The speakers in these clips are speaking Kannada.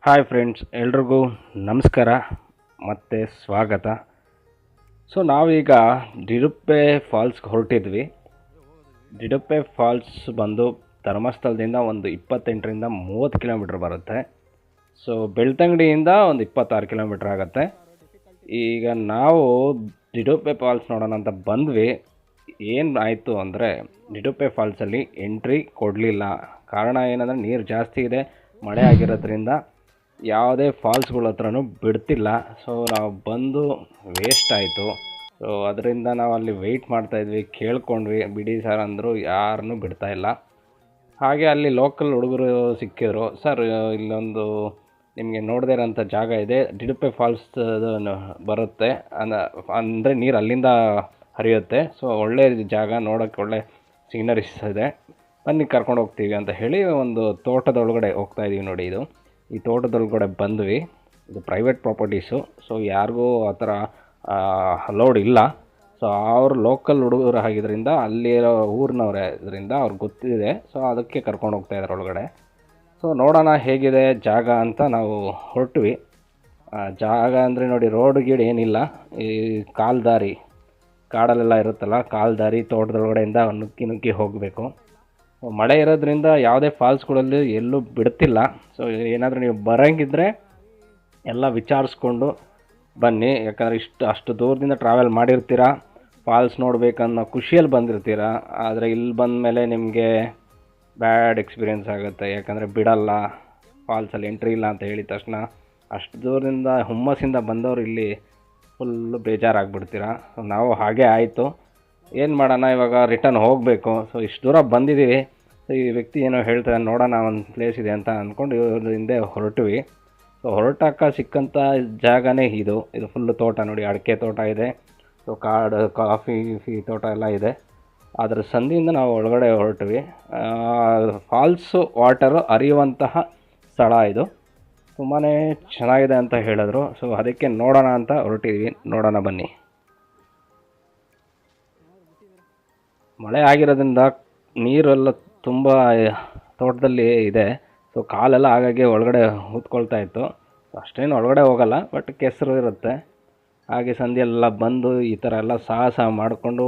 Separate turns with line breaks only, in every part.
ಹಾಯ್ ಫ್ರೆಂಡ್ಸ್, ಎಲ್ರಿಗೂ ನಮಸ್ಕಾರ ಮತ್ತು ಸ್ವಾಗತ. ಸೊ ನಾವೀಗ ದಿಡುಪ್ಪೆ ಫಾಲ್ಸ್ಗೆ ಹೊರಟಿದ್ವಿ. ದಿಡುಪ್ಪೆ ಫಾಲ್ಸ್ ಬಂದು ಧರ್ಮಸ್ಥಳದಿಂದ ಒಂದು 28ರಿಂದ 30 ಕಿಲೋಮೀಟ್ರ್ ಬರುತ್ತೆ. ಸೊ ಬೆಳ್ತಂಗಡಿಯಿಂದ ಒಂದು 26 ಕಿಲೋಮೀಟ್ರ್ ಆಗುತ್ತೆ. ಈಗ ನಾವು ದಿಡುಪ್ಪೆ ಫಾಲ್ಸ್ ನೋಡೋಣ ಅಂತ ಬಂದ್ವಿ. ಏನು ಆಯಿತು ಅಂದರೆ ದಿಡುಪ್ಪೆ ಫಾಲ್ಸಲ್ಲಿ ಎಂಟ್ರಿ ಕೊಡಲಿಲ್ಲ. ಕಾರಣ ಏನಂದರೆ ನೀರು ಜಾಸ್ತಿ ಇದೆ, ಮಳೆ ಆಗಿರೋದ್ರಿಂದ ಯಾವುದೇ ಫಾಲ್ಸ್ಗಳ ಹತ್ರನೂ ಬಿಡ್ತಿಲ್ಲ. ಸೊ ನಾವು ಬಂದು ವೇಸ್ಟ್ ಆಯಿತು. ಸೊ ಅದರಿಂದ ನಾವು ಅಲ್ಲಿ ವೆಯ್ಟ್ ಮಾಡ್ತಾಯಿದ್ವಿ, ಕೇಳ್ಕೊಂಡ್ವಿ, ಬಿಡಿ ಸರ್ ಅಂದರು, ಯಾರನ್ನೂ ಬಿಡ್ತಾಯಿಲ್ಲ. ಹಾಗೆ ಅಲ್ಲಿ ಲೋಕಲ್ ಹುಡುಗರು ಸಿಕ್ಕಿದ್ರು. ಸರ್, ಇಲ್ಲೊಂದು ನಿಮಗೆ ನೋಡದೇ ಇರೋಂಥ ಜಾಗ ಇದೆ, ದಿಡುಪ್ಪೆ ಫಾಲ್ಸ್ ಬರುತ್ತೆ, ಅಂದರೆ ನೀರು ಅಲ್ಲಿಂದ ಹರಿಯುತ್ತೆ. ಸೊ ಒಳ್ಳೆ ಜಾಗ, ನೋಡೋಕ್ಕೆ ಒಳ್ಳೆ ಸೀನರೀಸ್ ಇದೆ, ಬನ್ನಿ ಕರ್ಕೊಂಡು ಹೋಗ್ತೀವಿ ಅಂತ ಹೇಳಿ ಒಂದು ತೋಟದೊಳಗಡೆ ಹೋಗ್ತಾಯಿದ್ದೀವಿ. ನೋಡಿ, ಈ ತೋಟದೊಳಗಡೆ ಬಂದ್ವಿ. ಇದು ಪ್ರೈವೇಟ್ ಪ್ರಾಪರ್ಟೀಸು. ಸೊ ಯಾರಿಗೂ ಆ ಥರ ಅಲೌಡ್ ಇಲ್ಲ. ಸೊ ಅವರು ಲೋಕಲ್ ಹುಡುಗರು ಆಗಿದ್ದರಿಂದ, ಅಲ್ಲಿರೋ ಊರಿನವರೇ ಇದರಿಂದ ಅವ್ರಿಗೆ ಗೊತ್ತಿದೆ. ಸೊ ಅದಕ್ಕೆ ಕರ್ಕೊಂಡು ಹೋಗ್ತಾಯಿದ್ದಾರೆ ಒಳಗಡೆ. ಸೊ ನೋಡೋಣ ಹೇಗಿದೆ ಜಾಗ ಅಂತ ನಾವು ಹೊರಟ್ವಿ. ಜಾಗ ಅಂದರೆ ನೋಡಿ, ರೋಡ್ ಗೀಡ್ ಏನಿಲ್ಲ, ಈ ಕಾಲ್ದಾರಿ, ಕಾಡಲ್ಲೆಲ್ಲ ಇರುತ್ತಲ್ಲ ಕಾಲ್ದಾರಿ, ತೋಟದೊಳಗಡೆಯಿಂದ ನುಗ್ಗಿ ಹೋಗಬೇಕು. ಮಳೆ ಇರೋದ್ರಿಂದ ಯಾವುದೇ ಫಾಲ್ಸ್ಗಳಲ್ಲಿ ಎಲ್ಲೂ ಬಿಡ್ತಿಲ್ಲ. ಸೊ ಏನಾದರೂ ನೀವು ಬರೋಂಗಿದ್ರೆ ಎಲ್ಲ ವಿಚಾರಿಸ್ಕೊಂಡು ಬನ್ನಿ. ಯಾಕಂದರೆ ಅಷ್ಟು ದೂರದಿಂದ ಟ್ರಾವೆಲ್ ಮಾಡಿರ್ತೀರ, ಫಾಲ್ಸ್ ನೋಡಬೇಕನ್ನೋ ಖುಷಿಯಲ್ಲಿ ಬಂದಿರ್ತೀರ. ಆದರೆ ಇಲ್ಲಿ ಬಂದ ಮೇಲೆ ನಿಮಗೆ ಬ್ಯಾಡ್ ಎಕ್ಸ್ಪೀರಿಯೆನ್ಸ್ ಆಗುತ್ತೆ. ಯಾಕಂದರೆ ಬಿಡಲ್ಲ, ಫಾಲ್ಸಲ್ಲಿ ಎಂಟ್ರಿ ಇಲ್ಲ ಅಂತ ಹೇಳಿದ ತಕ್ಷಣ ಅಷ್ಟು ದೂರದಿಂದ ಹುಮ್ಮಸ್ಸಿಂದ ಬಂದವರು ಇಲ್ಲಿ ಫುಲ್ಲು ಬೇಜಾರಾಗ್ಬಿಡ್ತೀರ. ಸೊ ನಾವು ಹಾಗೆ ಆಯಿತು. ಏನು ಮಾಡೋಣ, ಇವಾಗ ರಿಟರ್ನ್ ಹೋಗಬೇಕು. ಸೊ ಇಷ್ಟು ದೂರ ಬಂದಿದ್ದೀವಿ. ಸೊ ಈ ವ್ಯಕ್ತಿ ಏನೋ ಹೇಳ್ತಾರೆ, ನೋಡೋಣ ಒಂದು ಪ್ಲೇಸ್ ಇದೆ ಅಂತ ಅಂದ್ಕೊಂಡು ಇವ್ರ ಹಿಂದೆ ಹೊರಟ್ವಿ. ಸೊ ಹೊರಟಾಕ ಸಿಕ್ಕಂಥ ಜಾಗನೇ ಇದು ಫುಲ್ಲು ತೋಟ. ನೋಡಿ, ಅಡಿಕೆ ತೋಟ ಇದೆ, ಸೊ ಕಾಡು, ಕಾಫಿ ತೋಟ ಎಲ್ಲ ಇದೆ. ಅದರ ಸಂದಿಯಿಂದ ನಾವು ಒಳಗಡೆ ಹೊರಟ್ವಿ. ಫಾಲ್ಸು ವಾಟರು ಹರಿಯುವಂತಹ ಸ್ಥಳ ಇದು. ತುಂಬಾ ಚೆನ್ನಾಗಿದೆ ಅಂತ ಹೇಳಿದ್ರು. ಸೊ ಅದಕ್ಕೆ ನೋಡೋಣ ಅಂತ ಹೊರಟಿದ್ವಿ. ನೋಡೋಣ ಬನ್ನಿ. ಮಳೆ ಆಗಿರೋದ್ರಿಂದ ನೀರೆಲ್ಲ ತುಂಬ ತೋಟದಲ್ಲಿ ಇದೆ. ಸೊ ಕಾಲೆಲ್ಲ ಹಾಗಾಗಿ ಒಳಗಡೆ ಊದ್ಕೊಳ್ತಾ ಇತ್ತು. ಅಷ್ಟೇನು ಒಳಗಡೆ ಹೋಗಲ್ಲ, ಬಟ್ ಕೆಸರು ಇರುತ್ತೆ. ಹಾಗೆ ಸಂಧಿಯೆಲ್ಲ ಬಂದು ಈ ಥರ ಎಲ್ಲ ಸಾಹಸ ಮಾಡಿಕೊಂಡು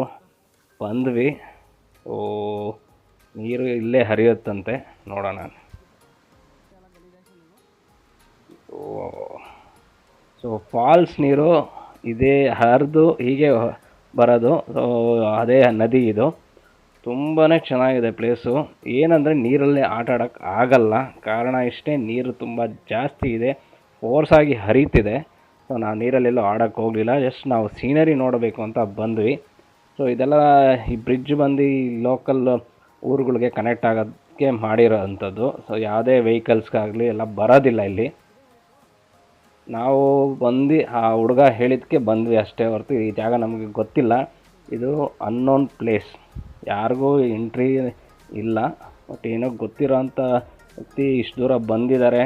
ಬಂದ್ವಿ. ಓ, ನೀರು ಇಲ್ಲೇ ಹರಿಯುತ್ತಂತೆ, ನೋಡೋಣ. ಸೊ ಫಾಲ್ಸ್ ನೀರು ಇದೇ ಹರಿದು ಹೀಗೆ ಬರೋದು. ಸೊ ಅದೇ ನದಿ ಇದು. ತುಂಬಾ ಚೆನ್ನಾಗಿದೆ ಪ್ಲೇಸು. ಏನಂದರೆ ನೀರಲ್ಲಿ ಆಟ ಆಡೋಕ್ಕೆ ಆಗಲ್ಲ. ಕಾರಣ ಇಷ್ಟೇ, ನೀರು ತುಂಬ ಜಾಸ್ತಿ ಇದೆ, ಫೋರ್ಸಾಗಿ ಹರಿತಿದೆ. ಸೊ ನಾವು ನೀರಲ್ಲೆಲ್ಲೂ ಆಡೋಕ್ಕೆ ಹೋಗಲಿಲ್ಲ, ಜಸ್ಟ್ ನಾವು ಸೀನರಿ ನೋಡಬೇಕು ಅಂತ ಬಂದ್ವಿ. ಸೊ ಇದೆಲ್ಲ ಈ ಬ್ರಿಡ್ಜ್ ಬಂದು ಲೋಕಲ್ ಊರುಗಳಿಗೆ ಕನೆಕ್ಟ್ ಆಗೋದಕ್ಕೆ ಮಾಡಿರೋ ಅಂಥದ್ದು. ಸೊ ಯಾವುದೇ ವೆಹಿಕಲ್ಸ್ಗಾಗಲಿ ಎಲ್ಲ ಬರೋದಿಲ್ಲ ಇಲ್ಲಿ. ನಾವು ಬಂದು ಆ ಹುಡುಗ ಹೇಳಿದ್ದಕ್ಕೆ ಬಂದ್ವಿ ಅಷ್ಟೇ ಹೊರತು ಈ ಜಾಗ ನಮಗೆ ಗೊತ್ತಿಲ್ಲ. ಇದು ಅನ್ನೋನ್ ಪ್ಲೇಸ್, ಯಾರಿಗೂ ಎಂಟ್ರಿ ಇಲ್ಲ. ಬಟ್ ಏನೋ ಗೊತ್ತಿರೋ ಅಂಥ ವ್ಯಕ್ತಿ ಇಷ್ಟು ದೂರ ಬಂದಿದ್ದಾರೆ,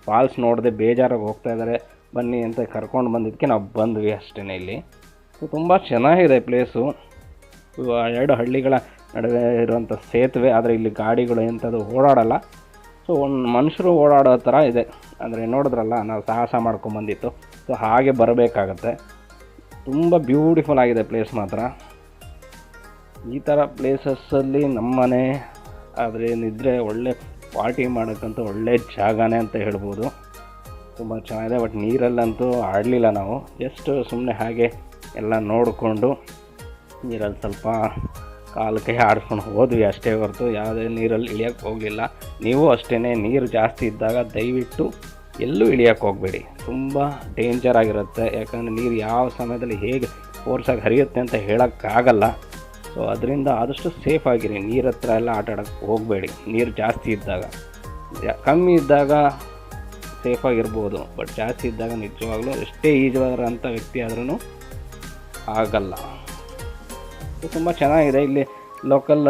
ಫಾಲ್ಸ್ ನೋಡದೆ ಬೇಜಾರಾಗಿ ಹೋಗ್ತಾಯಿದ್ದಾರೆ, ಬನ್ನಿ ಅಂತ ಕರ್ಕೊಂಡು ಬಂದಿದ್ದಕ್ಕೆ ನಾವು ಬಂದ್ವಿ ಅಷ್ಟೇ. ಇಲ್ಲಿ ತುಂಬ ಚೆನ್ನಾಗಿದೆ ಪ್ಲೇಸು. ಎರಡು ಹಳ್ಳಿಗಳ ನಡುವೆ ಇರುವಂಥ ಸೇತುವೆ, ಆದರೆ ಇಲ್ಲಿ ಗಾಡಿಗಳು ಎಂಥದ್ದು ಓಡಾಡಲ್ಲ. ಸೊ ಒಂದು ಮನುಷ್ಯರು ಓಡಾಡೋ ಥರ ಇದೆ. ಅಂದರೆ ನೋಡಿದ್ರಲ್ಲ, ನಾವು ಸಾಹಸ ಮಾಡ್ಕೊಂಬಂದಿತ್ತು. ಸೊ ಹಾಗೆ ಬರಬೇಕಾಗತ್ತೆ. ತುಂಬ ಬ್ಯೂಟಿಫುಲ್ ಆಗಿದೆ ಪ್ಲೇಸ್ ಮಾತ್ರ. ಈ ಥರ ಪ್ಲೇಸಸ್ಸಲ್ಲಿ ನಮ್ಮನೆ ಆದರೆ ಏನಿದ್ರೆ ಒಳ್ಳೆ ಪಾರ್ಟಿ ಮಾಡೋಕ್ಕಂತ ಒಳ್ಳೆ ಜಾಗನೇ ಅಂತ ಹೇಳ್ಬೋದು. ತುಂಬ ಚೆನ್ನಾಗಿದೆ. ಬಟ್ ನೀರಲ್ಲಂತೂ ಆಡಲಿಲ್ಲ ನಾವು. ಜಸ್ಟ್ ಸುಮ್ಮನೆ ಹಾಗೆ ಎಲ್ಲ ನೋಡಿಕೊಂಡು ನೀರಲ್ಲಿ ಸ್ವಲ್ಪ ಕಾಲು ಕೈ ಆಡಿಸ್ಕೊಂಡು ಹೋದ್ವಿ ಅಷ್ಟೇ ಹೊರತು ಯಾವುದೇ ನೀರಲ್ಲಿ ಇಳಿಯೋಕ್ಕೆ ಹೋಗಲಿಲ್ಲ. ನೀವು ಅಷ್ಟೇ, ನೀರು ಜಾಸ್ತಿ ಇದ್ದಾಗ ದಯವಿಟ್ಟು ಎಲ್ಲೂ ಇಳಿಯೋಕ್ಕೆ ಹೋಗಬೇಡಿ. ತುಂಬ ಡೇಂಜರ್ ಆಗಿರುತ್ತೆ. ಯಾಕಂದರೆ ನೀರು ಯಾವ ಸಮಯದಲ್ಲಿ ಹೇಗೆ ಫೋರ್ಸಾಗಿ ಹರಿಯುತ್ತೆ ಅಂತ ಹೇಳೋಕ್ಕಾಗಲ್ಲ. ಸೊ ಅದರಿಂದ ಆದಷ್ಟು ಸೇಫ್ ಆಗಿರಿ. ನೀರು ಹತ್ರ ಎಲ್ಲ ಆಟ ಆಡೋಕ್ಕೆ ಹೋಗಬೇಡಿ. ನೀರು ಜಾಸ್ತಿ ಇದ್ದಾಗ. ಕಮ್ಮಿ ಇದ್ದಾಗ ಸೇಫಾಗಿರ್ಬೋದು, ಬಟ್ ಜಾಸ್ತಿ ಇದ್ದಾಗ ನಿಜವಾಗ್ಲೂ ಎಷ್ಟೇ ಈಜುವಂಥ ವ್ಯಕ್ತಿ ಆದ್ರೂ ಆಗಲ್ಲ. ತುಂಬ ಚೆನ್ನಾಗಿದೆ. ಇಲ್ಲಿ ಲೋಕಲ್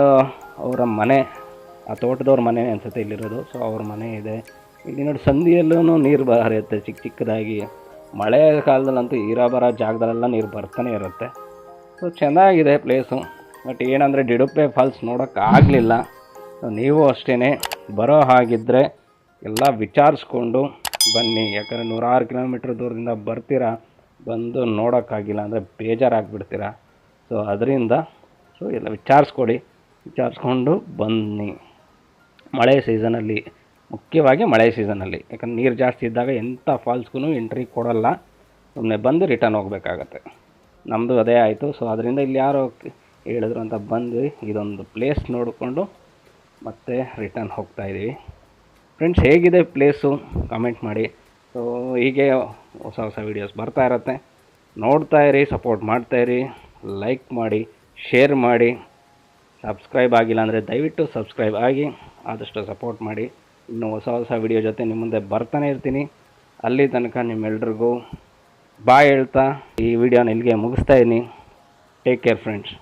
ಅವರ ಮನೆ, ಆ ತೋಟದವ್ರ ಮನೆ ಅನಿಸುತ್ತೆ ಇಲ್ಲಿರೋದು. ಸೊ ಅವ್ರ ಮನೆ ಇದೆ ಇಲ್ಲಿ. ನೋಡಿ, ಸಂದಿಯಲ್ಲೂ ನೀರು ಹರಿಯುತ್ತೆ ಚಿಕ್ಕದಾಗಿ. ಮಳೆ ಕಾಲದಲ್ಲಂತೂ ಇರೋ ಜಾಗದಲ್ಲೆಲ್ಲ ನೀರು ಬರ್ತಾನೆ ಇರುತ್ತೆ. ಸೊ ಚೆನ್ನಾಗಿದೆ ಪ್ಲೇಸು. ಬಟ್ ಏನಂದರೆ ದಿಡುಪ್ಪೆ ಫಾಲ್ಸ್ ನೋಡೋಕ್ಕಾಗಲಿಲ್ಲ. ನೀವು ಅಷ್ಟೇ ಬರೋ ಹಾಗಿದ್ದರೆ ಎಲ್ಲ ವಿಚಾರಿಸ್ಕೊಂಡು ಬನ್ನಿ. ಯಾಕಂದರೆ 106 ಕಿಲೋಮೀಟ್ರ್ ದೂರದಿಂದ ಬರ್ತೀರಾ, ಬಂದು ನೋಡೋಕ್ಕಾಗಿಲ್ಲ ಅಂದರೆ ಬೇಜಾರಾಗಿಬಿಡ್ತೀರಾ. ಸೊ ಅದರಿಂದ ಎಲ್ಲ ವಿಚಾರಿಸ್ಕೊಂಡು ಬನ್ನಿ. ಮಳೆ ಸೀಸನಲ್ಲಿ, ಮುಖ್ಯವಾಗಿ ಮಳೆ ಸೀಸನಲ್ಲಿ, ಯಾಕಂದ್ರೆ ನೀರು ಜಾಸ್ತಿ ಇದ್ದಾಗ ಎಂಥ ಫಾಲ್ಸ್ಗೂ ಎಂಟ್ರಿ ಕೊಡೋಲ್ಲ, ಸುಮ್ಮನೆ ಬಂದು ರಿಟರ್ನ್ ಹೋಗ್ಬೇಕಾಗತ್ತೆ. ನಮ್ಮದು ಅದೇ ಆಯಿತು. ಸೊ ಅದರಿಂದ ಇಲ್ಲಿ ಯಾರೋ ಹೇಳಿದ್ರು ಅಂತ ಬಂದ್ವಿ, ಇದೊಂದು ಪ್ಲೇಸ್ ನೋಡಿಕೊಂಡು ಮತ್ತೆ ರಿಟರ್ನ್ ಹೋಗ್ತಾಯಿದ್ದೀವಿ. ಫ್ರೆಂಡ್ಸ್, ಹೇಗಿದೆ ಪ್ಲೇಸು ಕಾಮೆಂಟ್ ಮಾಡಿ. ಸೊ ಹೀಗೆ ಹೊಸ ವೀಡಿಯೋಸ್ ಬರ್ತಾ ಇರುತ್ತೆ, ನೋಡ್ತಾಯಿರಿ, ಸಪೋರ್ಟ್ ಮಾಡ್ತಾಯಿರಿ, ಲೈಕ್ ಮಾಡಿ, ಶೇರ್ ಮಾಡಿ. ಸಬ್ಸ್ಕ್ರೈಬ್ ಆಗಿಲ್ಲ ಅಂದರೆ ದಯವಿಟ್ಟು ಸಬ್ಸ್ಕ್ರೈಬ್ ಆಗಿ ಆದಷ್ಟು ಸಪೋರ್ಟ್ ಮಾಡಿ. ಇನ್ನು ಹೊಸ ವೀಡಿಯೋ ಜೊತೆ ನಿಮ್ಮ ಮುಂದೆ ಬರ್ತಾನೆ ಇರ್ತೀನಿ. ಅಲ್ಲಿ ತನಕ ನಿಮ್ಮೆಲ್ರಿಗೂ ಬಾಯ್ ಹೇಳ್ತಾ ಈ ವಿಡಿಯೋನ ಇಲ್ಲಿಗೆ ಮುಗಿಸ್ತಾ ಇದ್ದೀನಿ. Take care friends.